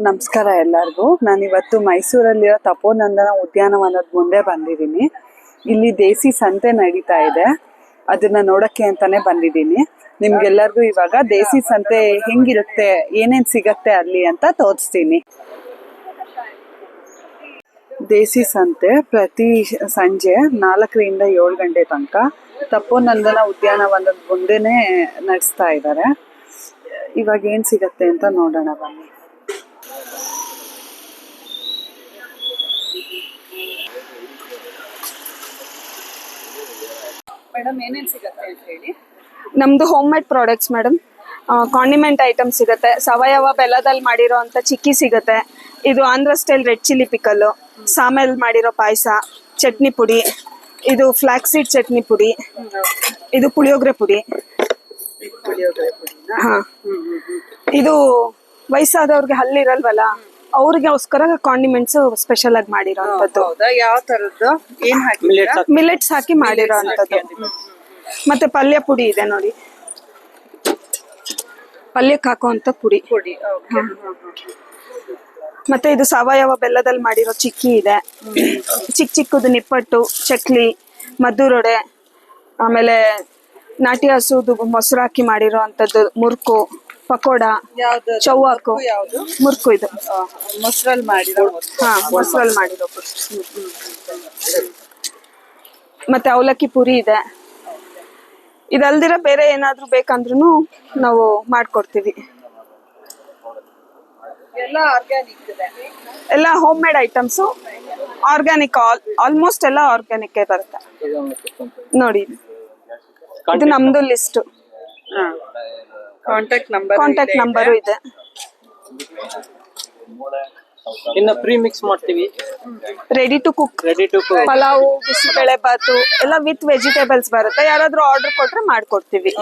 ನಮಸ್ಕಾರ ಎಲ್ಲರಿಗೂ. ನಾನಿವತ್ತು ಮೈಸೂರಲ್ಲಿರೋ ತಪೋನಂದನ ಉದ್ಯಾನವನದ ಮುಂದೆ ಬಂದಿದ್ದೀನಿ. ಇಲ್ಲಿ ದೇಸಿ ಸಂತೆ ನಡೀತಾ ಇದೆ, ಅದನ್ನ ನೋಡಕ್ಕೆ ಅಂತಾನೆ ಬಂದಿದ್ದೀನಿ. ನಿಮ್ಗೆಲ್ಲರಿಗೂ ಇವಾಗ ದೇಸಿ ಸಂತೆ ಹೆಂಗಿರುತ್ತೆ, ಏನೇನ್ ಸಿಗತ್ತೆ ಅಲ್ಲಿ ಅಂತ ತೋರಿಸ್ತೀನಿ. ದೇಸಿ ಸಂತೆ ಪ್ರತಿ ಸಂಜೆ 4ರಿಂದ 7 ಗಂಟೆ ತನಕ ತಪೋನಂದನ ಉದ್ಯಾನವನದ ಮುಂದೆನೆ ನಡೆಸ್ತಾ ಇದ್ದಾರೆ. ಇವಾಗ ಏನ್ ಸಿಗತ್ತೆ ಅಂತ ನೋಡೋಣ ಬನ್ನಿ. ಮೇಡಮ್ ಏನೇನು ಸಿಗತ್ತೆ ಅಂತ ಹೇಳಿ. ನಮ್ದು homemade products madam. Condiment item ಸಿಗುತ್ತೆ, ಸಾವಯವ ಬೆಲ್ಲದಲ್ಲಿ ಮಾಡಿರೋ ಅಂತ ಚಿಕ್ಕಿ ಸಿಗುತ್ತೆ. ಇದು Andhra style red chilli pickle, ಸಾಮೇಲ್ ಮಾಡಿರೋ ಪಾಯಸ, ಚಟ್ನಿ ಪುಡಿ, ಇದು ಫ್ಲಾಕ್ಸ್ ಸೀಡ್ ಚಟ್ನಿ ಪುಡಿ, ಇದು ಪುಳಿಯೋಗರೆ ಪುಡಿ. ಹಾ, ಇದು ವಯಸ್ಸಾದವ್ರಿಗೆ ಹಲ್ಲಿರಲ್ವಲ್ಲ, ಅವ್ರಿಗೋಸ್ಕರ ಕಾಂಡಿಮೆಂಟ್ಸ್ ಸ್ಪೆಷಲ್ ಆಗಿ ಮಾಡಿರೋಂಥದ್ದು. ಯಾವ ತರದ್ದು ಏನ್ ಹಾಕಿ? ಮಿಲೆಟ್ಸ್ ಹಾಕಿ ಮಾಡಿರೋ ಅಂಥದ್ದು. ಮತ್ತೆ ಪಲ್ಯ ಪುಡಿ ಇದೆ ನೋಡಿ, ಪಲ್ಯಕ್ಕೆ ಹಾಕುವಂತ ಪುಡಿ. ಮತ್ತೆ ಇದು ಸಾವಯವ ಬೆಲ್ಲದಲ್ಲಿ ಮಾಡಿರೋ ಚಿಕ್ಕಿ ಇದೆ, ಚಿಕ್ಕ ಚಿಕ್ಕದು ನಿಪ್ಪಟ್ಟು, ಚಕ್ಲಿ, ಮದ್ದೂರೊಡೆ, ಆಮೇಲೆ ನಾಟಿ ಹಸುದು ಮೊಸರು ಹಾಕಿ ಮಾಡಿರೋ ಅಂಥದ್ದು ಮುರ್ಕು, ಪಕೋಡ, ಚೌವಾಕು, ಮುರ್ಕು. ಇದು ಮೊಸರಲ್ಲಿ ಮಾಡಿರೋ. ಹಾ, ಮೊಸರಲ್ಲಿ ಮಾಡಿರೋ ಪುಡಿ. ಮತ್ತೆ ಅವಲಕ್ಕಿ ಪುರಿ ಇದೆ. ಇದಲ್ದಿರ ಬೇರೆ ಏನಾದ್ರು ಬೇಕಂದ್ರೂ ನಾವು ಮಾಡ್ಕೊಡ್ತೀವಿ. ಎಲ್ಲ homemade items, organic, almost ಎಲ್ಲ ಆರ್ಗ್ಯಾನಿಕ್ ಬರುತ್ತೆ ನೋಡಿ. ಇದು ನಮ್ದು ಲಿಸ್ಟ್, ಕಾಂಟ್ಯಾಕ್ಟ್ ನಂಬರು ಇದೆ. ಇನ್ನು ಪ್ರೀ ಮಿಕ್ಸ್ ಮಾಡ್ತೀವಿ, ready to cook. Pulao, bisibele bath ಎಲ್ಲ ವಿತ್ ವೆಜಿಟೇಬಲ್ಸ್ ಬರುತ್ತೆ. ಯಾರಾದ್ರೂ ಆರ್ಡರ್ ಕೊಟ್ರೆ ಮಾಡ್ಕೊಡ್ತೀವಿ.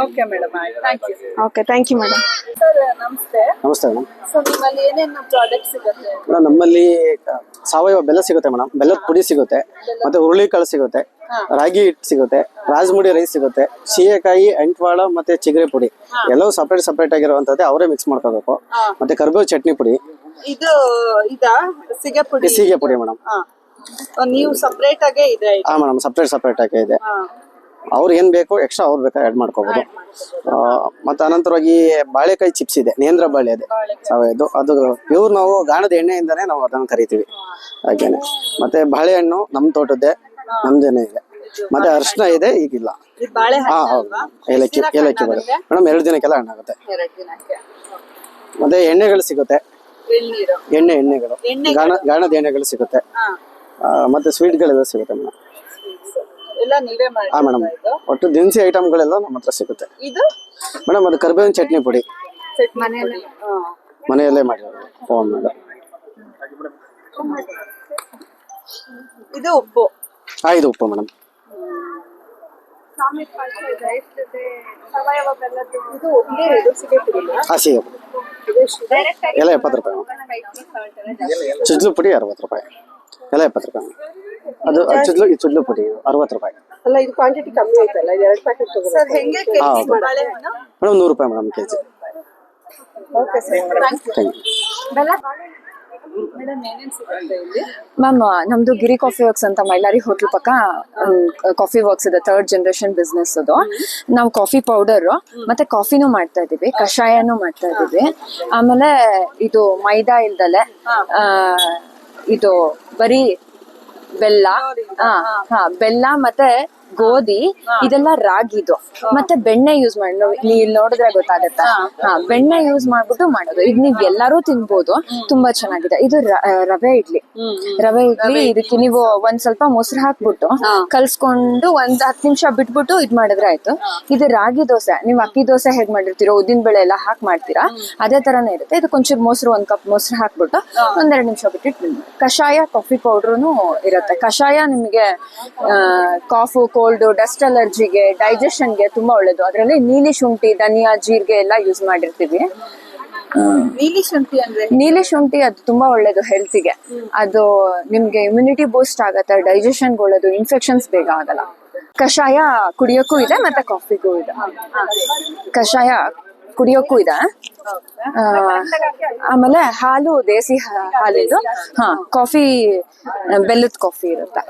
Okay madam, thank you. Okay, thank you madam. ನಮಸ್ತೆ. ನಮಸ್ತೆ ಮೇಡಮ್. ಸೊ ನಿಮ್ಮಲ್ಲಿ ಏನೇನು ಪ್ರಾಡಕ್ಟ್ ಸಿಗುತ್ತೆ? ಮೇಡಮ್ ನಮ್ಮಲ್ಲಿ ಸಾವಯವ ಬೆಲ್ಲ ಸಿಗುತ್ತೆ ಮೇಡಮ್, ಬೆಲ್ಲದ ಪುಡಿ ಸಿಗುತ್ತೆ, ಮತ್ತೆ ಹುರುಳಿಕಾಳು ಸಿಗುತ್ತೆ, ರಾಗಿ ಹಿಟ್ಟು ಸಿಗುತ್ತೆ, ರಾಜಮುಡಿ ರೈಸ್ ಸಿಗುತ್ತೆ, ಸೀಗೆಕಾಯಿ, ಅಂಟ್ವಾಳ ಮತ್ತೆ ಚಿಗರೆ ಪುಡಿ ಎಲ್ಲವೂ ಸಪರೇಟ್ ಆಗಿರುವಂತದ್ದೇ, ಅವರೇ ಮಿಕ್ಸ್ ಮಾಡ್ಕೋಬೇಕು. ಮತ್ತೆ ಕರ್ಬೇವು ಚಟ್ನಿ ಪುಡಿ. ಇದು ಇದಾ ಸಿಗೆ ಪುಡಿ? ಸೀಗೆ ಪುಡಿ ಮೇಡಮ್. ನೀವು ಸಪರೇಟ್ ಆಗೇ ಇದೆ? ಹಾ ಮೇಡಮ್, ಸಪರೇಟ್ ಆಗಿ ಇದೆ. ಅವ್ರು ಏನ್ ಬೇಕು ಎಕ್ಸ್ಟ್ರಾ ಅವ್ರು ಬೇಕಾದ್ರೆ ಆಡ್ ಮಾಡ್ಕೋಬಹುದು. ಮತ್ತೆ ಅನಂತರವಾಗಿ ಬಾಳೆಕಾಯಿ ಚಿಪ್ಸ್ ಇದೆ, ನೇಂದ್ರ ಬಾಳೆ ಇದೆ ಸಾವಯದು, ಅದು ಪ್ಯೂರ್ ನಾವು ಗಾಣದ ಎಣ್ಣೆಯಿಂದಾನೇ ನಾವು ಅದನ್ನು ಕರಿತೀವಿ ಹಾಗೇನೆ. ಮತ್ತೆ ಬಾಳೆಹಣ್ಣು ನಮ್ ತೋಟದ್ದೇ, ನಮ್ದೇನೆ ಇದೆ. ಮತ್ತೆ ಅರ್ಶಿನ ಇದೆ, ಈಗಿಲ್ಲ. ಹಾ ಹೌದು, ಏಲಕ್ಕಿ ಬರುತ್ತೆ ಮೇಡಮ್. 2 ದಿನಕ್ಕೆಲ್ಲ ಹಣ್ಣಾಗುತ್ತೆ. ಮತ್ತೆ ಎಣ್ಣೆಗಳು ಸಿಗುತ್ತೆ, ಎಣ್ಣೆಗಳು ಗಾಣದ ಎಣ್ಣೆಗಳು ಸಿಗುತ್ತೆ. ಮತ್ತೆ ಸ್ವೀಟ್ಗಳೆಲ್ಲ ಸಿಗುತ್ತೆ ಮೇಡಮ್. ಹಾ ಮೇಡಮ್, ಒಟ್ಟು ದಿನಸಿ ಐಟಮ್ಗಳೆಲ್ಲ ನಮ್ಮ ಹತ್ರ ಸಿಗುತ್ತೆ ಮೇಡಮ್. ಅದು ಕರ್ಬೇವಿನ ಚಟ್ನಿ ಪುಡಿ ಮನೆಯಲ್ಲೇ ಮಾಡಿರೋದು. Phone madam. ಇದು ಉಪ್ಪು. ಹಾ, ಇದು ಉಪ್ಪು ಮೇಡಮ್. ಹಾ, ಸಿಗೆ ಪುಡಿ ಎಲ್ಲ 70 ರೂಪಾಯಿ. ಚುಜ್ಲು ಪುಡಿ 60 ರೂಪಾಯಿ, ಎಲ್ಲ 70 ರೂಪಾಯಿ. ಅದು ಚುಜ್ಲು ಪುಡಿ 60 ರೂಪಾಯಿ. ಅಲ್ಲ, ಇದು ಕ್ವಾಂಟಿಟಿ ಕಮ್ಮಿ ಆಯ್ತಲ್ಲ, 2 ಪ್ಯಾಕೆಟ್ ತಗೋಬೇಕು. ಹೆಂಗೆ ಕೆಜಿ ಬಾಳೆಹಣ್ಣು? ಮೇಡಮ್ 100 ರೂಪಾಯಿ madam KG. Okay sir, thank you. Ma'am, ನಮ್ದು ಗಿರಿ ಕಾಫಿ ವರ್ಕ್ಸ್ ಅಂತ ಮೈಲಾರಿ ಹೋಟೆಲ್ ಪಕ್ಕ ಕಾಫಿ ವರ್ಕ್ಸ್ ಇದೆ. 3rd ಜನರೇಷನ್ ಬಿಸ್ನೆಸ್ ಅದು. ನಾವು ಕಾಫಿ ಪೌಡರ್ ಮತ್ತೆ ಕಾಫಿನೂ ಮಾಡ್ತಾ ಇದೀವಿ, ಕಷಾಯನೂ ಮಾಡ್ತಾ ಇದೀವಿ. ಆಮೇಲೆ ಇದು ಮೈದಾ ಇಲ್ದಲೆ ಇದು ಬರೀ ಬೆಲ್ಲ, ಬೆಲ್ಲ ಮತ್ತೆ ಗೋಧಿ, ಇದೆಲ್ಲ ರಾಗಿದು. ಮತ್ತೆ ಬೆಣ್ಣೆ ಯೂಸ್ ಮಾಡಿ, ನೀವು ನೋಡಿದ್ರೆ ಗೊತ್ತಾಗತ್ತಾ. ಬೆಣ್ಣೆ ಯೂಸ್ ಮಾಡ್ಬಿಟ್ಟು ಮಾಡೋದು. ಇದು ನೀವ್ ಎಲ್ಲಾರು ತಿನ್ಬೋದು, ತುಂಬಾ ಚೆನ್ನಾಗಿದೆ. ಇದು ರವೆ ಇಡ್ಲಿ. ಇದಕ್ಕೆ ನೀವು ಒಂದ್ ಸ್ವಲ್ಪ ಮೊಸರು ಹಾಕ್ಬಿಟ್ಟು ಕಲ್ಸ್ಕೊಂಡು 10 ನಿಮಿಷ ಬಿಟ್ಬಿಟ್ಟು ಇದ್ ಮಾಡಿದ್ರೆ ಆಯ್ತು. ಇದು ರಾಗಿ ದೋಸೆ. ನೀವು ಅಕ್ಕಿ ದೋಸೆ ಹೇಗ್ ಮಾಡಿರ್ತೀರೋ, ಉದ್ದಿನ ಬೇಳೆ ಎಲ್ಲ ಹಾಕಿ ಮಾಡ್ತೀರಾ, ಅದೇ ತರಾನೇ ಇರುತ್ತೆ. ಇದಕ್ಕೆ ಒಂಚೂರು ಮೊಸರು, 1 ಕಪ್ ಮೊಸರು ಹಾಕ್ಬಿಟ್ಟು 1-2 ನಿಮಿಷ ಬಿಟ್ಟಿಟ್ಟು ಕಷಾಯ, ಕಾಫಿ ಪೌಡ್ರೂ ಇರುತ್ತೆ. ಕಷಾಯ ನಿಮಗೆ ಕಾಫು, ಕೋಲ್ಡ್, ಡಸ್ಟ್ ಅಲರ್ಜಿಗೆ, ಡೈಜೆಷನ್ಗೆ ತುಂಬಾ ಒಳ್ಳೇದು. ಅದರಲ್ಲಿ ನೀಲಿ ಶುಂಠಿ, ಧನಿಯಾ, ಜೀರಿಗೆ ಎಲ್ಲ ಯೂಸ್ ಮಾಡಿರ್ತೀವಿ. ನೀಲಿ ಶುಂಠಿ ಅದು ತುಂಬಾ ಒಳ್ಳೇದು ಹೆಲ್ತಿಗೆ. ಅದು ನಿಮ್ಗೆ ಇಮ್ಯುನಿಟಿ ಬೂಸ್ಟ್ ಆಗತ್ತೆ, ಡೈಜೆಷನ್ಗೆ ಒಳ್ಳೇದು, ಇನ್ಫೆಕ್ಷನ್ಸ್ ಬೇಗ ಆಗಲ್ಲ. ಕಷಾಯ ಕುಡಿಯೋಕ್ಕೂ ಇದೆ ಮತ್ತೆ ಕಾಫಿಗೂ ಇದೆ. ಕಷಾಯ ಕುಡಿಯೋಕ್ಕೂ ಇದೆ. ಆಮೇಲೆ ಹಾಲು ದೇಸಿ ಹಾಲಿದು, ಕಾಫಿ ಬೆಲ್ಲದ ಕಾಫಿ ಇರುತ್ತೆ.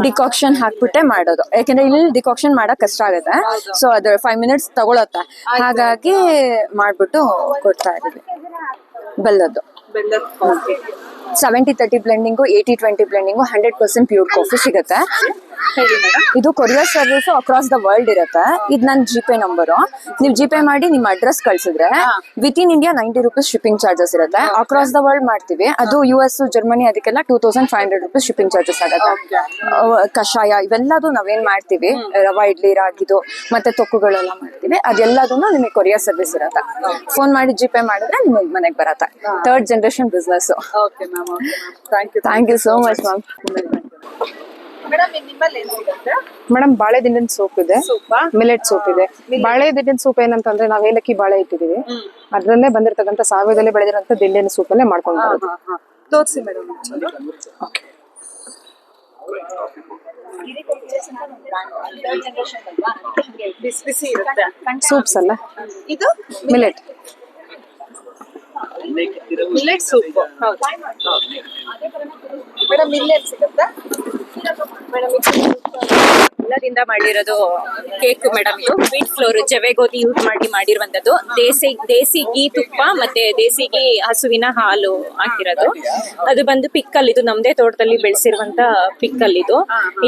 ಡಿಕಾಕ್ಷನ್ ಹಾಕ್ಬಿಟ್ಟೆ ಮಾಡೋದು, ಯಾಕಂದ್ರೆ ಇಲ್ಲಿ ಡಿಕಾಕ್ಷನ್ ಮಾಡಕ್ ಕಷ್ಟ ಆಗುತ್ತೆ. ಸೊ ಅದು 5 minutes ತಗೊಳತ್ತೆ, ಹಾಗಾಗಿ ಮಾಡ್ಬಿಟ್ಟು ಕೊಡ್ತಾ ಇದೀವಿ. ಬೆಲ್ಲದ್ದು 70-30 ಬ್ಲೆಂಡಿಂಗು, 80-20 ಬ್ಲೆಂಡಿಂಗು, 100% ಪ್ಯೂರ್ ಕಾಫಿ ಸಿಗುತ್ತೆ. ಇದು courier service across the world ಇರುತ್ತೆ. ಇದು ನನ್ನ ಜಿಪೇ ನಂಬರು. ನೀವು ಜಿಪೇ ಮಾಡಿ ನಿಮ್ಮ ಅಡ್ರೆಸ್ ಕಳ್ಸಿದ್ರೆ with in India 90 rupees shipping charges ಇರುತ್ತೆ. ಅಕ್ರಾಸ್ ದ ವರ್ಲ್ಡ್ ಮಾಡ್ತೀವಿ. ಅದು US, ಜರ್ಮನಿ ಅದಕ್ಕೆಲ್ಲ 2500 ರೂಪೀಸ್ ಶಿಪ್ಪಿಂಗ್ ಚಾರ್ಜಸ್ ಆಗುತ್ತೆ. ಕಷಾಯ ಇವೆಲ್ಲದು ನಾವೇನ್ ಮಾಡ್ತೀವಿ, ರವಾ ಇಡ್ಲಿ, ರಾಗಿದು ಮತ್ತೆ ತೊಕ್ಕುಗಳೆಲ್ಲ ಮಾಡ್ತೀವಿ. ಅದೆಲ್ಲದನ್ನು ನಿಮಗೆ ಕೊರಿಯರ್ ಸರ್ವಿಸ್ ಇರುತ್ತೆ. ಫೋನ್ ಮಾಡಿ ಜಿಪೇ ಮಾಡಿದ್ರೆ ನಿಮಗೆ ಮನೆಗೆ ಬರುತ್ತೆ. 3rd generation business. Thank you so much ma'am. Madam ಬಾಳೆ ದಿಂಡಿನ ಸೂಪ್ ಇದೆ, ಮಿಲೆಟ್ ಸೂಪ್ ಇದೆ. ಬಾಳೆ ದಿಂಡಿನ ಸೂಪ್ ಏನಂತಂದ್ರೆ ನಾವ್ ಏಲಕ್ಕಿ ಬಾಳೆ ಇಟ್ಟಿದೀವಿ, ಅದ್ರಲ್ಲೇ ಬಂದಿರತಕ್ಕಂತ ಸಾವಯವದಲ್ಲಿ ಬೆಳೆದಿರೋಂತ ದಿಂಡಿನ ಸೂಪ್ ಅಲ್ಲೇ ಮಾಡ್ಕೊಂಡು ಬರೋದು. ತೋರಿಸಿ ಮೇಡಮ್. ಬಿಸಿ ಇರುತ್ತೆ ಸೂಪ್ಸ್ ಅಲ್ಲ, ಇದು ಮಿಲೆಟ್ ಮಿಲೆಟ್ ಸೂಪ್. ಮೇಡಮ್ ಇಲ್ಲೇ ಸಿಗುತ್ತಾ? ಬೆಲ್ಲದಿಂದ ಮಾಡಿರೋದು ಕೇಕ್ ಮೇಡಮ್. ಇದು ವೀಟ್ ಫ್ಲೋರ್, ಜವೆ ಗೋಧಿ ಯೂಸ್ ಮಾಡಿ ಮಾಡಿರುವಂತದ್ದು. ದೇಸಿ ಗೀ ತುಪ್ಪ ಮತ್ತೆ ದೇಸಿ ಗೀ ಹಸುವಿನ ಹಾಲು ಹಾಕಿರೋದು. ಅದು ಬಂದು ಪಿಕ್ಕಲ್, ಇದು ನಮ್ದೇ ತೋಟದಲ್ಲಿ ಬೆಳೆಸಿರುವಂತ ಪಿಕ್ಕಲ್.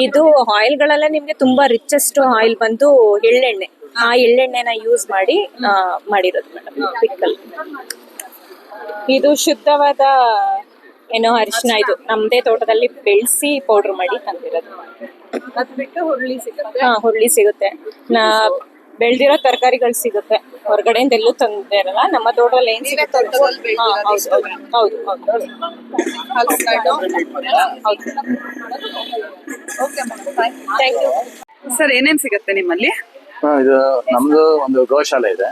ಇದು ಆಯಿಲ್ ಗಳೆಲ್ಲ ನಿಮ್ಗೆ ತುಂಬಾ ರಿಚೆಸ್ಟ್ ಆಯಿಲ್ ಬಂದು ಎಳ್ಳೆಣ್ಣೆ. ಆ ಎಳ್ಳೆಣ್ಣೆನ ಯೂಸ್ ಮಾಡಿ ಮಾಡಿರೋದು ಮೇಡಮ್ ಪಿಕ್ಕಲ್. ಇದು ಶುದ್ಧವಾದ ಏನೋ ಅರಿಶಿನ, ಇದು ನಮ್ದೇ ತೋಟದಲ್ಲಿ ಬೆಳೆಸಿ ಪೌಡರ್ ಮಾಡಿ ತಂದಿರೋದು. ಅದ್ ಬಿಟ್ಟು ಹುರುಳಿ ಸಿಗುತ್ತೆ. ಹುರುಳಿ ಸಿಗುತ್ತೆ, ಬೆಳ್ದಿರೋ ತರಕಾರಿಗಳು ಸಿಗುತ್ತೆ. ಹೊರಗಡೆಯಿಂದ ಎಲ್ಲೂ ತಂದೆ ಇರಲ್ಲ, ನಮ್ಮ ತೋಟದಲ್ಲಿ ಏನ್ ಸಿಗುತ್ತೆ. ಹೌದು. Thank you sir. ಏನೇನ್ ಸಿಗುತ್ತೆ ನಿಮ್ಮಲ್ಲಿ? ಇದು ನಮ್ದು ಒಂದು ಗೋಶಾಲೆ ಇದೆ.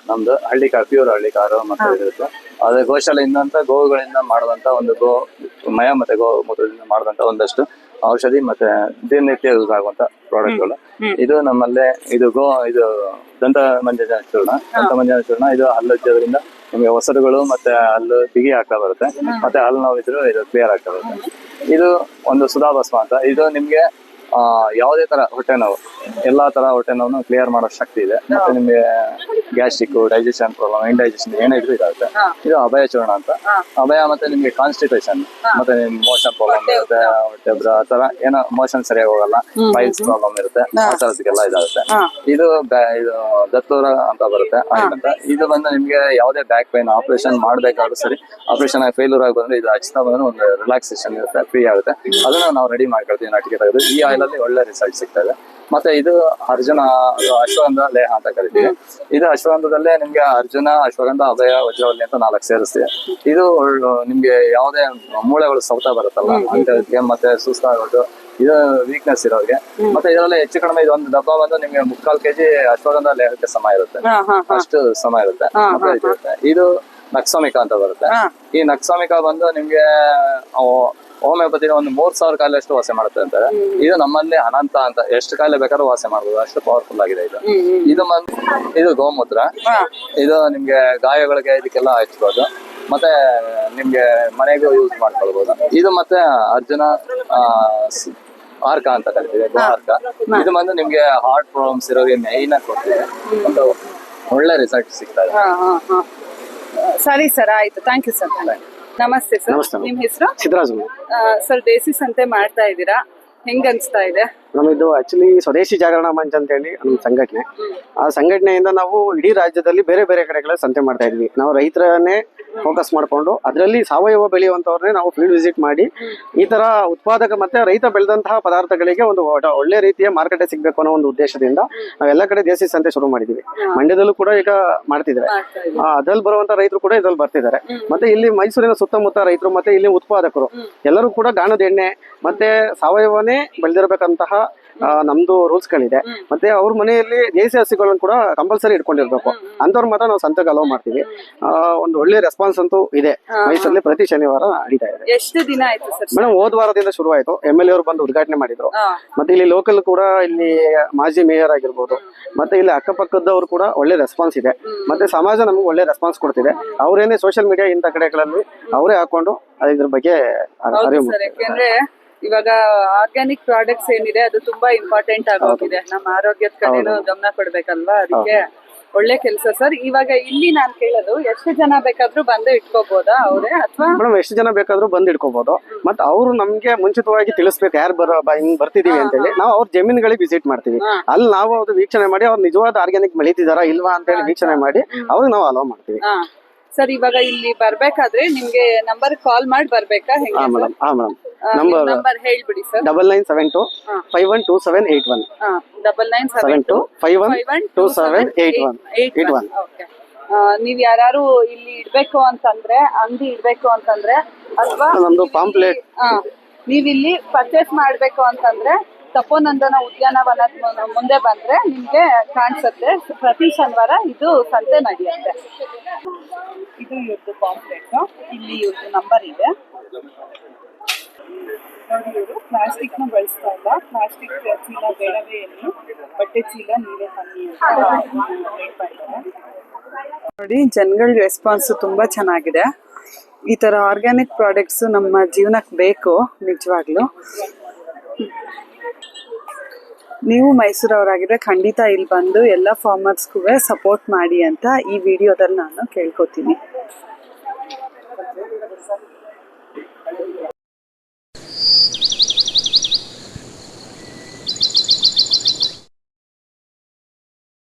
ನಮ್ದು ಹಳ್ಳಿಕಾರು, ಪ್ಯೂರ್ ಹಳ್ಳಿಕಾರು ಮತ್ತೆ ಇರುತ್ತೆ. ಅದೇ ಗೋಶಾಲೆಯಿಂದ ಅಂತ ಗೋವುಗಳಿಂದ ಮಾಡುವಂತ ಒಂದು ಗೋ ಮಯ ಮತ್ತೆ ಗೋ ಮೂತ್ರದಿಂದ ಮಾಡುವಂತ ಒಂದಷ್ಟು ಔಷಧಿ ಮತ್ತೆ ದಿನನಿತ್ಯ ಯೂಸ್ ಆಗುವಂತ ಪ್ರಾಡಕ್ಟ್ಗಳು. ಇದು ನಮ್ಮಲ್ಲೇ ಇದು ದಂತ ಮಂಜನ ಚೂರ್ಣ. ಇದು ಹಲ್ಲುಜ್ಜೋದ್ರಿಂದ ನಿಮಗೆ ಒಸರುಗಳು ಮತ್ತೆ ಹಲ್ಲು ಬಿಗಿ ಆಗ್ತಾ ಬರುತ್ತೆ, ಮತ್ತೆ ಹಲ್ಲು ನೋವಿದ್ರು ಇದು ಕ್ಲಿಯರ್ ಆಗ್ತಾ ಬರುತ್ತೆ. ಇದು ಒಂದು ಸುಧಾಭಸ್ಮ ಅಂತ. ಇದು ನಿಮ್ಗೆ ಯಾವುದೇ ತರ ಹೊಟ್ಟೆ ನೋವು, ಎಲ್ಲಾ ತರ ಹೊಟ್ಟೆ ನೋವನ್ನು ಕ್ಲಿಯರ್ ಮಾಡೋ ಶಕ್ತಿ ಇದೆ. ಮತ್ತೆ ನಿಮ್ಗೆ ಗ್ಯಾಸ್ಟ್ರಿಕ್, ಡೈಜೆಷನ್ ಪ್ರಾಬ್ಲಮ್, ಇಂಡೈಜೆಷನ್ ಏನೇ ಇದ್ರೂ ಇದಾಗುತ್ತೆ. ಇದು ಅಭಯ ಚೂರ್ಣ ಅಂತ. ಅಭಯ ಮತ್ತೆ ನಿಮ್ಗೆ ಕಾನ್ಸ್ಟಿಪೇಷನ್ ಮತ್ತೆ ನಿಮ್ ಮೋಷನ್ ಪ್ರಾಬ್ಲಮ್ ಇರುತ್ತೆ, ಹೊಟ್ಟೆ ಆ ತರ ಏನೋ ಮೋಷನ್ ಸರಿಯಾಗಿ ಹೋಗಲ್ಲ, ಪೈಲ್ಸ್ ಪ್ರಾಬ್ಲಮ್ ಇರುತ್ತೆ, ಆ ತರದಕ್ಕೆಲ್ಲ ಇದಾಗುತ್ತೆ. ಇದು ದತ್ತೂರ ಅಂತ ಬರುತ್ತೆ ಆಯಿಲ್ ಅಂತ. ಇದು ಬಂದು ನಿಮ್ಗೆ ಯಾವುದೇ ಬ್ಯಾಕ್ ಪೈನ್ ಆಪರೇಷನ್ ಮಾಡ್ಬೇಕಾದ್ರೂ ಸರಿ, ಆಪರೇಷನ್ ಫೇಲ್ಯೂರ್ ಆಗಿ ಬಂದ್ರೆ ಇದು ಹಚ್ತಾ ಬಂದ್ರೆ ಒಂದು ರಿಲ್ಯಾಕ್ಸೇಷನ್ ಇರುತ್ತೆ, ಫ್ರೀ ಆಗುತ್ತೆ. ಅದನ್ನ ನಾವು ರೆಡಿ ಮಾಡ್ಕೊಳ್ತೀವಿ ನಟಿಗೆ ತೆಗೆದು. ಈ ಆಯಿಲ್ ಅಲ್ಲಿ ಒಳ್ಳೆ ರಿಸಲ್ಟ್ ಸಿಗ್ತಾ ಇದೆ. ಮತ್ತೆ ಇದು ಅರ್ಜುನ, ಅಶ್ವಗಂಧ ಲೇಹ ಅಂತ ಕರಿತೀವಿ. ಇದು ಅಶ್ವಗಂಧದಲ್ಲೇ ನಿಮ್ಗೆ ಅರ್ಜುನ, ಅಶ್ವಗಂಧ, ಅಭಯ, ವಜ್ರವಲ್ಲಿ ಅಂತ 4 ಸೇರಿಸ್ತೀವಿ. ಇದು ನಿಮ್ಗೆ ಯಾವುದೇ ಮೂಳೆಗಳು ಸೌತ ಬರುತ್ತಲ್ಲ ಅಂತಕ್ಕೆ, ಮತ್ತೆ ಸುಸ್ತಾಗೋದು, ಇದು ವೀಕ್ನೆಸ್ ಇರೋರಿಗೆ. ಮತ್ತೆ ಇದರಲ್ಲಿ ಹೆಚ್ಚು ಕಡಿಮೆ ಇದು ಒಂದು ಡಬ್ಬ ಬಂದು ನಿಮ್ಗೆ 3/4 kg ಅಶ್ವಗಂಧ ಲೇಹಕ್ಕೆ ಸಮ ಇರುತ್ತೆ, ಅಷ್ಟು ಸಮ ಇರುತ್ತೆ. ಮತ್ತೆ ಇದು ನಕ್ಸಮಿಕ ಅಂತ ಬರುತ್ತೆ. ಈ ನಕ್ಸಮಿಕ ಬಂದು ನಿಮ್ಗೆ ಹೋಮಿಯೋಪತಿನ ಒಂದು 3000 ಕಾಯಿಲೆ ಅಷ್ಟು ವಾಸೆ ಮಾಡುತ್ತೆ ಅಂತಾರೆ. ಇದು ನಮ್ಮಲ್ಲಿ ಅನಂತ ಅಂತ, ಎಷ್ಟು ಕಾಯಿಲೆ ಬೇಕಾದ್ರೂ ವಾಸೆ ಮಾಡ್ಬೋದು, ಅಷ್ಟು ಪವರ್ಫುಲ್ ಆಗಿದೆ ಇದು. ಇದು ಗೋಮೂತ್ರ. ಇದು ನಿಮ್ಗೆ ಗಾಯಗಳಿಗೆ ಇದಕ್ಕೆಲ್ಲ ಹಚ್ಬೋದು, ಮತ್ತೆ ನಿಮ್ಗೆ ಮನೆಗೂ ಯೂಸ್ ಮಾಡ್ಕೊಳ್ಬಹುದು. ಇದು ಮತ್ತೆ ಅರ್ಜುನ ಆರ್ಕ ಅಂತ ಕರಿತೀವಿ, ಗೋ ಆರ್ಕ. ಇದು ಬಂದು ನಿಮ್ಗೆ ಹಾರ್ಟ್ ಪ್ರಾಬ್ಲಮ್ಸ್ ಇರೋರಿಗೆ ಮೇಯ್ನ್ ಆಗಿ ಕೊಡ್ತೀವಿ, ಒಂದು ಒಳ್ಳೆ ರಿಸಲ್ಟ್ ಸಿಗ್ತಾ ಇದೆ. ಸರಿ ಸರ್, ಆಯ್ತು. Thank you sir. ನಮಸ್ತೆ ಸರ್. ನಿಮ್ ಹೆಸರು? ಸಿದ್ದರಾಜು. ಸರ್, ದೇಸಿ ಸಂತೆ ಮಾಡ್ತಾ ಇದ್ದೀರಾ, ಹೆಂಗ್ ಅನ್ಸ್ತಾ ಇದೆ? ನಮ್ದು ಆಕ್ಚುಲಿ ಸ್ವದೇಶಿ ಜಾಗರಣ ಮಂಚ್ ಅಂತ ಹೇಳಿ ನಮ್ಮ ಸಂಘಟನೆ. ಆ ಸಂಘಟನೆಯಿಂದ ನಾವು ಇಡೀ ರಾಜ್ಯದಲ್ಲಿ ಬೇರೆ ಬೇರೆ ಕಡೆಗಳ ಸಂತೆ ಮಾಡ್ತಾ ಇದ್ವಿ. ನಾವು ರೈತರನ್ನೇ ಫೋಕಸ್ ಮಾಡ್ಕೊಂಡು ಅದರಲ್ಲಿ ಸಾವಯವ ಬೆಳೆಯುವಂತವ್ರನ್ನೇ ನಾವು ಫೀಲ್ಡ್ ವಿಸಿಟ್ ಮಾಡಿ ಈ ತರ ಉತ್ಪಾದಕ ಮತ್ತೆ ರೈತ ಬೆಳೆದಂತಹ ಪದಾರ್ಥಗಳಿಗೆ ಒಂದು ಒಳ್ಳೆ ರೀತಿಯ ಮಾರುಕಟ್ಟೆ ಸಿಗ್ಬೇಕು ಅನ್ನೋ ಒಂದು ಉದ್ದೇಶದಿಂದ ನಾವೆಲ್ಲ ಕಡೆ ದೇಸಿ ಸಂತೆ ಶುರು ಮಾಡಿದೀವಿ. ಮಂಡ್ಯದಲ್ಲೂ ಕೂಡ ಈಗ ಮಾಡ್ತಿದ್ದಾರೆ. ಅದ್ರಲ್ಲಿ ಬರುವಂತ ರೈತರು ಕೂಡ ಇದ್ರಲ್ಲಿ ಬರ್ತಿದ್ದಾರೆ. ಮತ್ತೆ ಇಲ್ಲಿ ಮೈಸೂರಿನ ಸುತ್ತಮುತ್ತ ರೈತರು ಮತ್ತೆ ಇಲ್ಲಿ ಉತ್ಪಾದಕರು ಎಲ್ಲರೂ ಕೂಡ ಗಾಣದ ಎಣ್ಣೆ ಮತ್ತೆ ಸಾವಯವನೇ ಬೆಳೆದಿರಬೇಕಂತಹ ನಮ್ದು ರೂಲ್ಸ್ಗಳಿದೆ. ಮತ್ತೆ ಅವ್ರ ಮನೆಯಲ್ಲಿ ದೇಸಿ ಹಸುಗಳನ್ನು ಕೂಡ ಕಂಪಲ್ಸರಿ ಇಟ್ಕೊಂಡಿರ್ಬೇಕು. ಅಂತವ್ರು ಮಾತ್ರ ನಾವು ಸಂತೆಗೆ ಅಲೋ ಮಾಡ್ತೀವಿ. ಒಂದು ಒಳ್ಳೆ ರೆಸ್ಪಾನ್ಸ್ ಅಂತೂ ಇದೆ. ಮೈಸೂರಲ್ಲಿ ಪ್ರತಿ ಶನಿವಾರ ನಡೀತಾ ಇದೆ. ಎಷ್ಟು ದಿನ ಆಯ್ತು ಸರ್? ಮೇಡಮ್ ಹೋದ ವಾರದಿಂದ ಶುರು ಆಯ್ತು. MLA ಅವರು ಬಂದು ಉದ್ಘಾಟನೆ ಮಾಡಿದ್ರು. ಮತ್ತೆ ಇಲ್ಲಿ ಲೋಕಲ್ ಕೂಡ ಇಲ್ಲಿ ಮಾಜಿ ಮೇಯರ್ ಆಗಿರ್ಬೋದು, ಮತ್ತೆ ಇಲ್ಲಿ ಅಕ್ಕಪಕ್ಕದವ್ರು ಕೂಡ ಒಳ್ಳೆ ರೆಸ್ಪಾನ್ಸ್ ಇದೆ. ಮತ್ತೆ ಸಮಾಜ ನಮ್ಗೆ ಒಳ್ಳೆ ರೆಸ್ಪಾನ್ಸ್ ಕೊಡ್ತಿದೆ. ಅವರೇನೇ ಸೋಷಿಯಲ್ ಮೀಡಿಯಾ ಇಂಥ ಕಡೆಗಳಲ್ಲಿ ಅವರೇ ಹಾಕೊಂಡು ಇದ್ರ ಬಗ್ಗೆ ಅರಿವು ಸರ್, ಯಾಕೆಂದ್ರೆ ಇವಾಗ ಆರ್ಗ್ಯಾನಿಕ್ ಪ್ರಾಡಕ್ಟ್ಸ್ ಏನಿದೆ ಅದು ತುಂಬಾ ಇಂಪಾರ್ಟೆಂಟ್ ಆಗೋಗಿದೆ. ನಮ್ಮ ಆರೋಗ್ಯದ ಕಡೆನೂ ಗಮನ ಕೊಡ್ಬೇಕಲ್ವಾ, ಅದಕ್ಕೆ ಒಳ್ಳೆ ಕೆಲಸ ಸರ್. ಇವಾಗ ಇಲ್ಲಿ ನಾನ್ ಕೇಳೋದು, ಎಷ್ಟು ಜನ ಬೇಕಾದ್ರೂ ಬಂದು ಇಟ್ಕೋಬಹುದಾ ಅವರೇ, ಅಥವಾ ಮೇಡಮ್ ಎಷ್ಟು ಜನ ಬೇಕಾದ್ರೂ ಬಂದು ಇಟ್ಕೋಬಹುದು. ಮತ್ತೆ ಅವರು ನಮ್ಗೆ ಮುಂಚಿತವಾಗಿ ತಿಳಿಸ್ಬೇಕು ಯಾರು ಹಿಂಗ್ ಬರ್ತಿದೀವಿ ಅಂತ ಹೇಳಿ. ನಾವು ಅವ್ರ ಜಮೀನುಗಳಿಗೆ ವಿಸಿಟ್ ಮಾಡ್ತೀವಿ. ಅಲ್ಲಿ ನಾವು ಅದು ವೀಕ್ಷಣೆ ಮಾಡಿ ಅವ್ರು ನಿಜವಾದ ಆರ್ಗ್ಯಾನಿಕ್ ಬೆಳೀತಿದಾರಾ ಇಲ್ವಾ ಅಂತ ಹೇಳಿ ವೀಕ್ಷಣೆ ಮಾಡಿ ಅವ್ರಿಗೆ ನಾವು ಅಲೋ ಮಾಡ್ತೀವಿ. ಸರ್, ಇವಾಗ ಇಲ್ಲಿ ಬರ್ಬೇಕಾದ್ರೆ ನಿಮ್ಗೆ ನಂಬರ್ ಕಾಲ್ ಮಾಡಿ ಬರ್ಬೇಕಾ? ಹಾ ಮೇಡಮ್. ನಂಬರ್ ಹೇಳ್ಬಿಡಿ ಸರ್. 9972 512781. 9972 512781. ನೀವ್ ಯಾರು ಇಲ್ಲಿ ಇಡ್ಬೇಕು ಅಂತಂದ್ರೆ, ಅಂಗಡಿ ಇಡ್ಬೇಕು ಅಂತಂದ್ರೆ, ಅಥವಾ ನಮ್ದು ಪಾಂಪ್ಲೆಟ್ ನೀವ್ ಇಲ್ಲಿ ಪರ್ಚೇಸ್ ಮಾಡ್ಬೇಕು ಅಂತಂದ್ರೆ ತಪೋನಂದನ ಉದ್ಯಾನವನದ ಮುಂದೆ ಬಂದ್ರೆ ನಿಮ್ಗೆ ಕಾಣಿಸುತ್ತೆ. ಪ್ರತಿ ಶನಿವಾರ ಇದು ಸಂತೆ ನಡೆಯುತ್ತೆ. ಇದು ಇವ್ರದ್ದು ಪಾಂಪ್ಲೆಟ್. ಇಲ್ಲಿ ಇವ್ರದ್ದು ನಂಬರ್ ಇದೆ ನೋಡಿ. ಇವರು ಪ್ಲಾಸ್ಟಿಕ್ ನ ಬಳಸ್ತಾ ಇಲ್ಲ. ಪ್ಲಾಸ್ಟಿಕ್ ಚೀಲ ಬೇಡವೇ ಇಲ್ಲಿ, ಬಟ್ಟೆ ಚೀಲ ನೀವೇ ತನ್ನಿ ಅಂತ ಹೇಳ್ತಾ ಇದ್ದಾರೆ ನೋಡಿ. ಜನಗಳ ರೆಸ್ಪಾನ್ಸ್ ತುಂಬಾ ಚೆನ್ನಾಗಿದೆ. ಈ ತರ ಆರ್ಗ್ಯಾನಿಕ್ ಪ್ರಾಡಕ್ಟ್ಸ್ ನಮ್ಮ ಜೀವನಕ್ಕೆ ಬೇಕು ನಿಜವಾಗ್ಲು. ನೀವು ಮೈಸೂರವರಾಗಿದ್ರೆ ಖಂಡಿತ ಇಲ್ಲಿ ಬಂದು ಎಲ್ಲ ಫಾರ್ಮರ್ಸ್ಗೂ ಸಪೋರ್ಟ್ ಮಾಡಿ ಅಂತ ಈ ವಿಡಿಯೋದಲ್ಲಿ ನಾನು ಕೇಳ್ಕೊತೀನಿ.